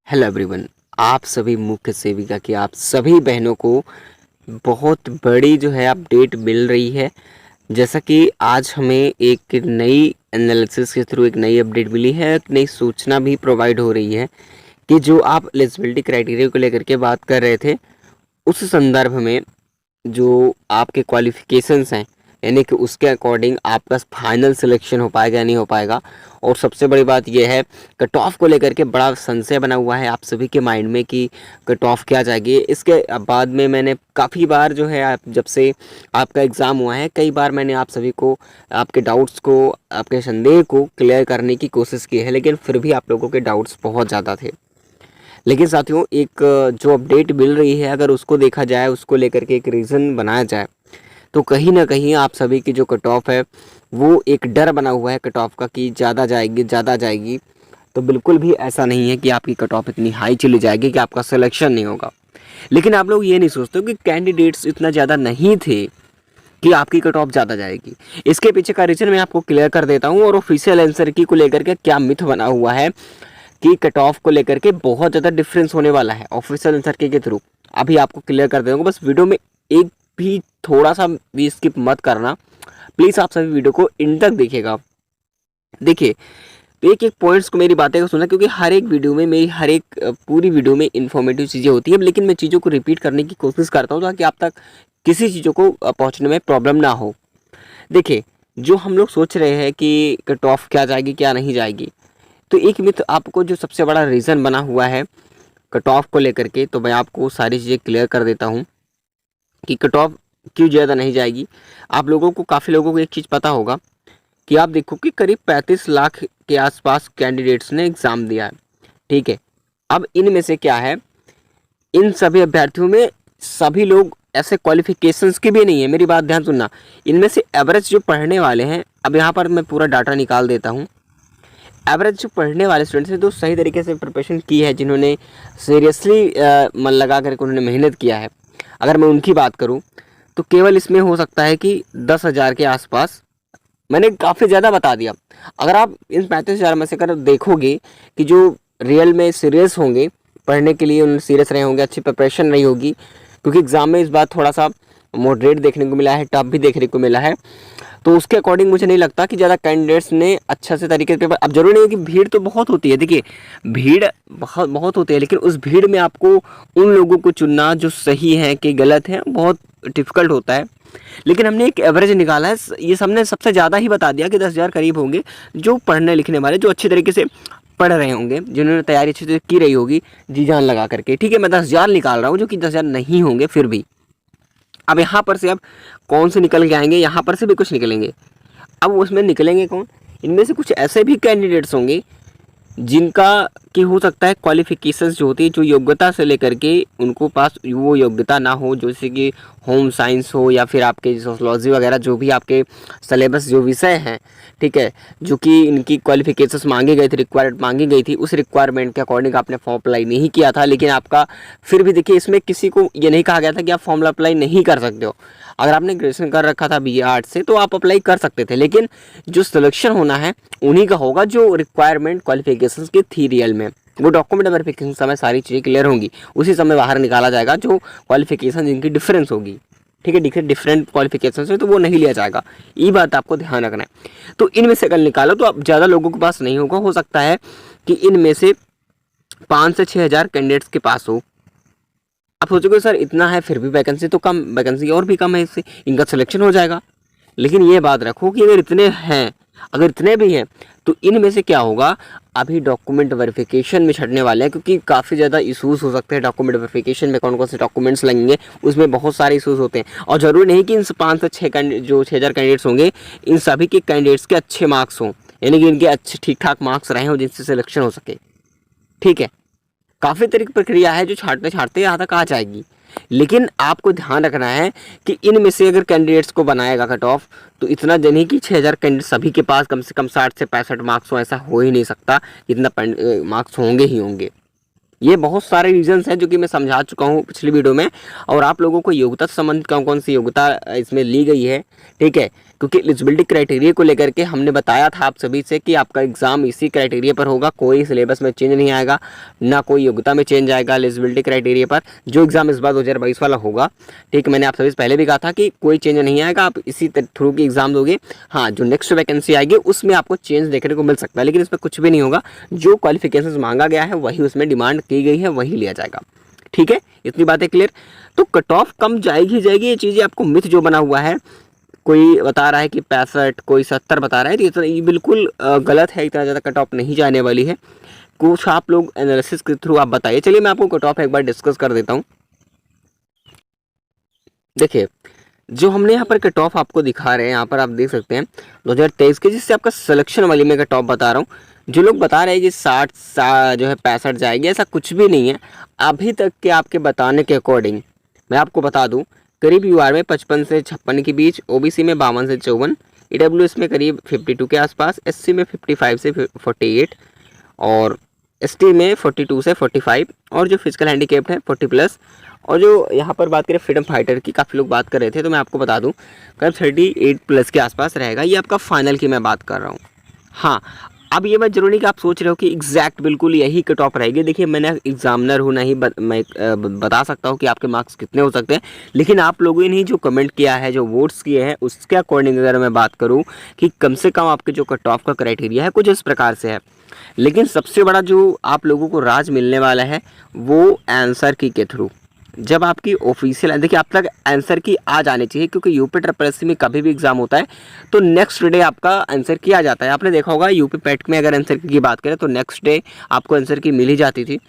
Hello everyone. आप सभी मुख्य सेविका की आप सभी बहनों को बहुत बड़ी जो है अपडेट मिल रही है। जैसा कि आज हमें एक नई एनालिसिस के थ्रू एक नई अपडेट मिली है, एक नई सूचना भी प्रोवाइड हो रही है कि जो आप एलिजिबिलिटी क्राइटेरिया को लेकर के बात कर रहे थे, उस संदर्भ में जो आपके क्वालिफिकेशंस हैं, यानी कि उसके अकॉर्डिंग आपका फाइनल सिलेक्शन हो पाएगा या नहीं हो पाएगा। और सबसे बड़ी बात यह है, कट ऑफ को लेकर के बड़ा संशय बना हुआ है आप सभी के माइंड में कि कट ऑफ क्या जाएगी। इसके बाद में मैंने काफ़ी बार जो है, आप जब से आपका एग्ज़ाम हुआ है, कई बार मैंने आप सभी को आपके डाउट्स को, आपके संदेह को क्लियर करने की कोशिश की है, लेकिन फिर भी आप लोगों के डाउट्स बहुत ज़्यादा थे। लेकिन साथियों, एक जो अपडेट मिल रही है, अगर उसको देखा जाए, उसको लेकर के एक रीज़न बनाया जाए, तो कहीं ना कहीं आप सभी की जो कट ऑफ है वो एक डर बना हुआ है कट ऑफ का कि ज़्यादा जाएगी ज़्यादा जाएगी। तो बिल्कुल भी ऐसा नहीं है कि आपकी कट ऑफ इतनी हाई चली जाएगी कि आपका सिलेक्शन नहीं होगा। लेकिन आप लोग ये नहीं सोचते कि कैंडिडेट्स इतना ज़्यादा नहीं थे कि आपकी कट ऑफ ज़्यादा जाएगी। इसके पीछे का रीज़न मैं आपको क्लियर कर देता हूँ, और ऑफिशियल आंसर की को लेकर के क्या मिथ बना हुआ है कि कट ऑफ को लेकर के बहुत ज़्यादा डिफरेंस होने वाला है ऑफिशियल आंसर की के थ्रू। अभी आपको क्लियर कर दूँगा, बस वीडियो में एक भी थोड़ा सा भी स्किप मत करना प्लीज़। आप सभी वीडियो को इन तक देखिएगा। देखिए, तो एक एक पॉइंट्स को, मेरी बातें को सुनना, क्योंकि हर एक वीडियो में, मेरी हर एक पूरी वीडियो में इन्फॉर्मेटिव चीज़ें होती हैं, लेकिन मैं चीज़ों को रिपीट करने की कोशिश करता हूँ ताकि आप तक किसी चीज़ों को पहुँचने में प्रॉब्लम ना हो। देखिए, जो हम लोग सोच रहे हैं कि कट ऑफ क्या जाएगी क्या नहीं जाएगी, तो एक मिथ आपको जो सबसे बड़ा रीज़न बना हुआ है कट ऑफ को लेकर के, तो मैं आपको सारी चीज़ें क्लियर कर देता हूँ कि कट ऑफ क्यों ज़्यादा नहीं जाएगी। आप लोगों को, काफ़ी लोगों को एक चीज़ पता होगा कि आप देखो कि करीब 35 लाख के आसपास कैंडिडेट्स ने एग्ज़ाम दिया है, ठीक है। अब इनमें से क्या है, इन सभी अभ्यर्थियों में सभी लोग ऐसे क्वालिफिकेशंस के भी नहीं है। मेरी बात ध्यान सुनना, इनमें से एवरेज जो पढ़ने वाले हैं, अब यहाँ पर मैं पूरा डाटा निकाल देता हूँ। एवरेज जो पढ़ने वाले स्टूडेंट्स हैं, तो सही तरीके से प्रिपरेशन की है, जिन्होंने सीरियसली मन लगा करके उन्होंने मेहनत किया है, अगर मैं उनकी बात करूं, तो केवल इसमें हो सकता है कि 10,000 के आसपास। मैंने काफ़ी ज़्यादा बता दिया। अगर आप इन 35,000 में से अगर देखोगे कि जो रियल में सीरियस होंगे पढ़ने के लिए, उन्होंने सीरियस रहे होंगे, अच्छी प्रिपरेशन रही होगी, क्योंकि एग्ज़ाम में इस बार थोड़ा सा मॉडरेट देखने को मिला है, टफ भी देखने को मिला है, तो उसके अकॉर्डिंग मुझे नहीं लगता कि ज़्यादा कैंडिडेट्स ने अच्छा से तरीके से पेपर। अब जरूरी नहीं है कि भीड़ तो बहुत होती है, देखिए भीड़ बहुत बहुत होती है, लेकिन उस भीड़ में आपको उन लोगों को चुनना जो सही है कि गलत है, बहुत डिफिकल्ट होता है। लेकिन हमने एक एवरेज निकाला है, ये सबने सबसे ज़्यादा ही बता दिया कि 10,000 करीब होंगे जो पढ़ने लिखने वाले, जो अच्छे तरीके से पढ़ रहे होंगे, जिन्होंने तैयारी अच्छे से की रही होगी जी जान लगा करके, ठीक है। मैं 10,000 निकाल रहा हूँ, जो कि 10,000 नहीं होंगे फिर भी। अब यहाँ पर से अब कौन से निकल के आएंगे, यहाँ पर से भी कुछ निकलेंगे। अब उसमें निकलेंगे कौन, इनमें से कुछ ऐसे भी कैंडिडेट्स होंगे जिनका कि हो सकता है क्वालिफिकेशंस जो होती है, जो योग्यता से लेकर के उनको पास वो योग्यता ना हो, जैसे कि होम साइंस हो या फिर आपके सोशलॉजी वगैरह, जो भी आपके सिलेबस जो विषय हैं, ठीक है, जो कि इनकी क्वालिफिकेशंस मांगी गई थी, रिक्वायर्ड मांगी गई थी, उस रिक्वायरमेंट के अकॉर्डिंग आपने फॉर्म अप्लाई नहीं किया था, लेकिन आपका फिर भी, देखिए इसमें किसी को ये नहीं कहा गया था कि आप फॉर्म अप्लाई नहीं कर सकते हो। अगर आपने ग्रेजुएशन कर रखा था BA आर्ट्स से, तो आप अप्लाई कर सकते थे, लेकिन जो सिलेक्शन होना है उन्हीं का होगा जो रिक्वायरमेंट क्वालिफिकेशंस की थी रियल में। वो डॉक्यूमेंट वेरिफिकेशन समय सारी चीज़ें क्लियर होंगी, उसी समय बाहर निकाला जाएगा जो क्वालिफिकेशन जिनकी डिफरेंस होगी, ठीक है, डिफरेंट क्वालिफिकेशन से, तो वो नहीं लिया जाएगा। ये बात आपको ध्यान रखना है। तो इनमें से अगर निकालो तो अब ज़्यादा लोगों के पास नहीं होगा, हो सकता है कि इनमें से 5 से 6,000 कैंडिडेट्स के पास हो। आप सोचोगे सर इतना है फिर भी वैकेंसी तो कम, वैकेंसी और भी कम है, इससे इनका सिलेक्शन हो जाएगा। लेकिन ये बात रखो कि अगर इतने हैं, अगर इतने भी हैं, तो इनमें से क्या होगा, अभी डॉक्यूमेंट वेरिफिकेशन में छटने वाले हैं, क्योंकि काफ़ी ज़्यादा इशूज़ हो सकते हैं डॉक्यूमेंट वेरिफिकेशन में। कौन कौन से डॉक्यूमेंट्स लगेंगे, उसमें बहुत सारे इशूज़ होते हैं, और ज़रूरी नहीं कि इन 5 से 6 जो 6,000 कैंडिडेट्स होंगे, इन सभी के कैंडिडेट्स के अच्छे मार्क्स हों, यानी कि इनके अच्छे ठीक ठाक मार्क्स रहे हों जिनसे सिलेक्शन हो सके, ठीक है। काफ़ी तरीके प्रक्रिया है जो छाँटते छाँटते यहाँ तक आ जाएगी। लेकिन आपको ध्यान रखना है कि इनमें से अगर कैंडिडेट्स को बनाएगा कट ऑफ, तो इतना नहीं कि 6,000 कैंडिडेट सभी के पास कम से कम 60 से 65 मार्क्स हो, ऐसा हो ही नहीं सकता। इतना मार्क्स होंगे ही होंगे। ये बहुत सारे रीजंस हैं जो कि मैं समझा चुका हूँ पिछली वीडियो में, और आप लोगों को योग्यता से संबंधित कौन कौन सी योग्यता इसमें ली गई है, ठीक है, क्योंकि एलिजिबिलिटी क्राइटेरिया को लेकर के हमने बताया था आप सभी से कि आपका एग्जाम इसी क्राइटेरिया पर होगा, कोई सिलेबस में चेंज नहीं आएगा, ना कोई योग्यता में चेंज आएगा। एलिजिबिलिटी क्राइटेरिया पर जो एग्जाम इस बार 2022 वाला होगा, ठीक, मैंने आप सभी से पहले भी कहा था कि कोई चेंज नहीं आएगा, आप इसी थ्रू की एग्जाम दोगे। हाँ, जो नेक्स्ट वैकेंसी आएगी उसमें आपको चेंज देखने को मिल सकता है, लेकिन इसमें कुछ भी नहीं होगा। जो क्वालिफिकेशन मांगा गया है वही उसमें डिमांड की गई है, वही लिया जाएगा। ठीक है, इतनी बातें क्लियर। तो कट ऑफ कम जाएगी जाएगी, ये चीज़ें आपको मिथ जो बना हुआ है, कोई बता रहा है कि 65, कोई 70 बता रहा है, तो इतना ये बिल्कुल गलत है। इतना ज़्यादा कट ऑफ नहीं जाने वाली है। कुछ आप लोग एनालिसिस के थ्रू आप बताइए। चलिए मैं आपको कट ऑफ एक बार डिस्कस कर देता हूँ। देखिए, जो हमने यहाँ पर कट ऑफ आपको दिखा रहे हैं, यहाँ पर आप देख सकते हैं 2023 के, जिससे आपका सिलेक्शन वाली में कट ऑफ बता रहा हूँ। जो लोग बता रहे हैं कि 60 जो है 65 जाएगी, ऐसा कुछ भी नहीं है। अभी तक के आपके बताने के अकॉर्डिंग मैं आपको बता दूं, करीब यूआर में 55 से 56 के बीच, ओबीसी में 52 से 54, ईडब्ल्यूएस में करीब 52 के आसपास, एससी में 55 से 48 और एसटी में 42 से 45, और जो फिजिकल हैंडीकेप्ड है 40+। और जो यहाँ पर बात करें फ्रीडम फाइटर की, काफ़ी लोग बात कर रहे थे, तो मैं आपको बता दूं करीब 38+ के आसपास रहेगा। ये आपका फाइनल की मैं बात कर रहा हूँ। हाँ, अब ये बात जरूरी कि आप सोच रहे हो कि एग्जैक्ट बिल्कुल यही कट ऑफ रहेगी। देखिए, मैंने एग्जामिनर हूँ, नहीं मैं बता सकता हूँ कि आपके मार्क्स कितने हो सकते हैं, लेकिन आप लोगों ने जो कमेंट किया है, जो वोट्स किए हैं, उसके अकॉर्डिंग अगर मैं बात करूँ कि कम से कम आपके जो कट ऑफ का क्राइटेरिया है कुछ इस प्रकार से है। लेकिन सबसे बड़ा जो आप लोगों को राज मिलने वाला है वो आंसर की के थ्रू। जब आपकी ऑफिशियल, देखिए, आप तक आंसर की आ जानी चाहिए, क्योंकि यूपी ट्रिपल में कभी भी एग्जाम होता है तो नेक्स्ट डे आपका आंसर की आ जाता है। आपने देखा होगा यूपी पैट में अगर आंसर की बात करें तो नेक्स्ट डे आपको आंसर की मिल ही जाती थी।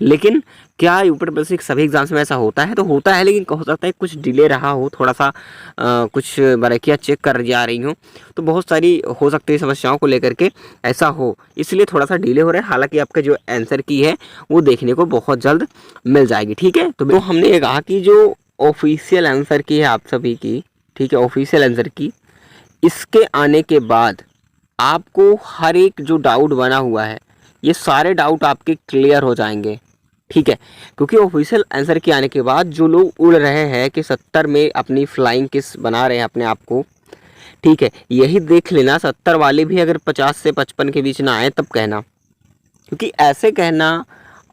लेकिन क्या यूपी ट्रिपल सी सभी एग्जाम्स में ऐसा होता है? तो होता है, लेकिन हो सकता है कुछ डिले रहा हो, थोड़ा सा कुछ बारीकियाँ चेक कर जा रही हूँ, तो बहुत सारी हो सकती है समस्याओं को लेकर के ऐसा हो, इसलिए थोड़ा सा डिले हो रहा है। हालांकि आपका जो आंसर की है वो देखने को बहुत जल्द मिल जाएगी। ठीक है, तो हमने ये कहा कि जो ऑफिशियल आंसर की है आप सभी की, ठीक है, ऑफिशियल आंसर की, इसके आने के बाद आपको हर एक जो डाउट बना हुआ है, ये सारे डाउट आपके क्लियर हो जाएंगे। ठीक है, क्योंकि ऑफिशियल आंसर के आने के बाद जो लोग उड़ रहे हैं कि 70 में अपनी फ्लाइंग किस बना रहे हैं अपने आप को, ठीक है, यही देख लेना, 70 वाले भी अगर 50 से 55 के बीच ना आए तब कहना, क्योंकि ऐसे कहना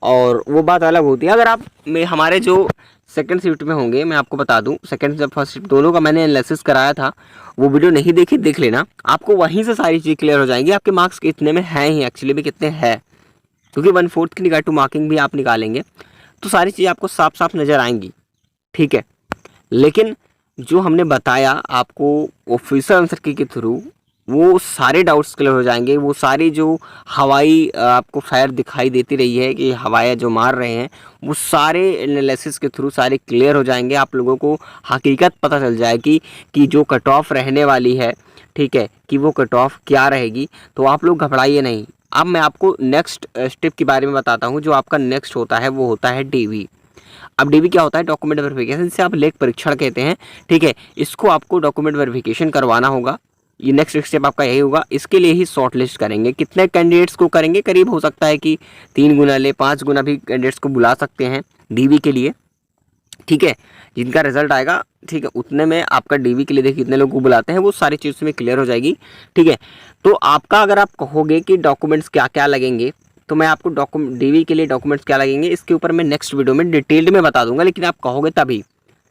और वो बात अलग होती है। अगर आप में हमारे जो सेकंड शिफ्ट में होंगे, मैं आपको बता दूं, सेकंड से फर्स्ट शिफ्ट दोनों का मैंने एनालिसिस कराया था, वो वीडियो नहीं देखी, देख लेना, आपको वहीं से सारी चीज़ क्लियर हो जाएंगी। आपके मार्क्स कितने में हैं ही, एक्चुअली भी कितने हैं, क्योंकि 1/4 की निगाह टू मार्किंग भी आप निकालेंगे तो सारी चीज़ें आपको साफ साफ नज़र आएंगी। ठीक है, लेकिन जो हमने बताया आपको ऑफिशियल आंसर की के थ्रू, वो सारे डाउट्स क्लियर हो जाएंगे। वो सारी जो हवाई आपको फायर दिखाई देती रही है कि हवाएं जो मार रहे हैं, वो सारे एनालिसिस के थ्रू सारे क्लियर हो जाएंगे। आप लोगों को हकीकत पता चल जाएगी कि जो कट ऑफ रहने वाली है, ठीक है, कि वो कट ऑफ क्या रहेगी। तो आप लोग घबराइए नहीं। अब मैं आपको नेक्स्ट स्टेप के बारे में बताता हूँ। जो आपका नेक्स्ट होता है वो होता है डीवी। अब डीवी क्या होता है? डॉक्यूमेंट वेरिफिकेशन, जिसे आप लेख परीक्षण कहते हैं। ठीक है, इसको आपको डॉक्यूमेंट वेरिफिकेशन करवाना होगा। ये नेक्स्ट स्टेप आपका यही होगा। इसके लिए ही शॉर्ट लिस्ट करेंगे। कितने कैंडिडेट्स को करेंगे? करीब हो सकता है कि 3 गुना ले, 5 गुना भी कैंडिडेट्स को बुला सकते हैं डीवी के लिए। ठीक है, जिनका रिजल्ट आएगा, ठीक है, उतने में आपका डीवी के लिए देखिए कितने लोगों को बुलाते हैं, वो सारी चीज़ में क्लियर हो जाएगी। ठीक है, तो आपका अगर आप कहोगे कि डॉक्यूमेंट्स क्या क्या लगेंगे, तो मैं आपको डीवी के लिए डॉक्यूमेंट्स क्या लगेंगे इसके ऊपर मैं नेक्स्ट वीडियो में डिटेल्ड में बता दूंगा, लेकिन आप कहोगे तभी।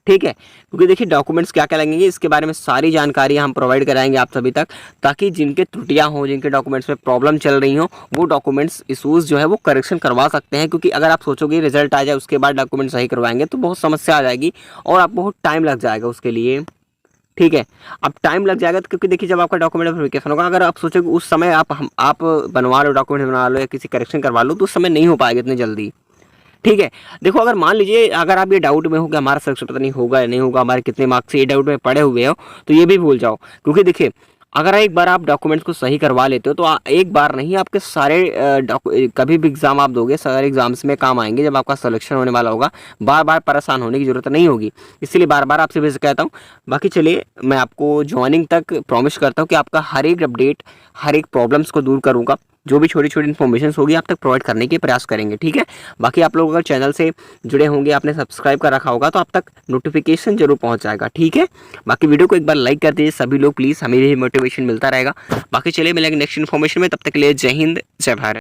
ठीक है, क्योंकि देखिए डॉक्यूमेंट्स क्या क्या लगेंगे इसके बारे में सारी जानकारी हम प्रोवाइड कराएंगे आप सभी तक, ताकि जिनके त्रुटियां हो, जिनके डॉक्यूमेंट्स में प्रॉब्लम चल रही हो, वो डॉक्यूमेंट्स इशूज़ जो है वो करेक्शन करवा सकते हैं। क्योंकि अगर आप सोचोगे रिजल्ट आ जाए उसके बाद डॉक्यूमेंट सही करवाएंगे तो बहुत समस्या आ जाएगी और आप बहुत टाइम लग जाएगा उसके लिए। ठीक है, अब टाइम लग जाएगा तो, क्योंकि देखिए जब आपका डॉक्यूमेंट वेरिफिकेशन होगा, अगर आप सोचोगे उस समय आप बनवा लो, डॉक्यूमेंट बनवा लो या किसी करेक्शन करवा लो, तो उस समय नहीं हो पाएगा इतनी जल्दी। ठीक है, देखो अगर मान लीजिए अगर आप ये डाउट में हो कि हमारा सिलेक्शन पता नहीं होगा या नहीं होगा, हमारे कितने मार्क्स, ये डाउट में पड़े हुए हो, तो ये भी भूल जाओ। क्योंकि देखिए अगर एक बार आप डॉक्यूमेंट्स को सही करवा लेते हो तो एक बार नहीं, आपके सारे कभी भी एग्जाम आप दोगे, सारे एग्जाम्स में काम आएंगे जब आपका सिलेक्शन होने वाला होगा। बार बार परेशान होने की जरूरत नहीं होगी, इसलिए बार बार आपसे भी कहता हूँ। बाकी चलिए, मैं आपको ज्वाइनिंग तक प्रॉमिस करता हूँ कि आपका हर एक अपडेट, हर एक प्रॉब्लम्स को दूर करूँगा। जो भी छोटी छोटी इन्फॉर्मेशन होगी आप तक प्रोवाइड करने के प्रयास करेंगे, ठीक है। बाकी आप लोग अगर चैनल से जुड़े होंगे, आपने सब्सक्राइब कर रखा होगा तो आप तक नोटिफिकेशन जरूर पहुंच जाएगा, ठीक है। बाकी वीडियो को एक बार लाइक कर दीजिए सभी लोग प्लीज़, हमें भी मोटिवेशन मिलता रहेगा। बाकी चलिए मिलेंगे नेक्स्ट इन्फॉर्मेशन में, तब तक के लिए जय हिंद जय भारत।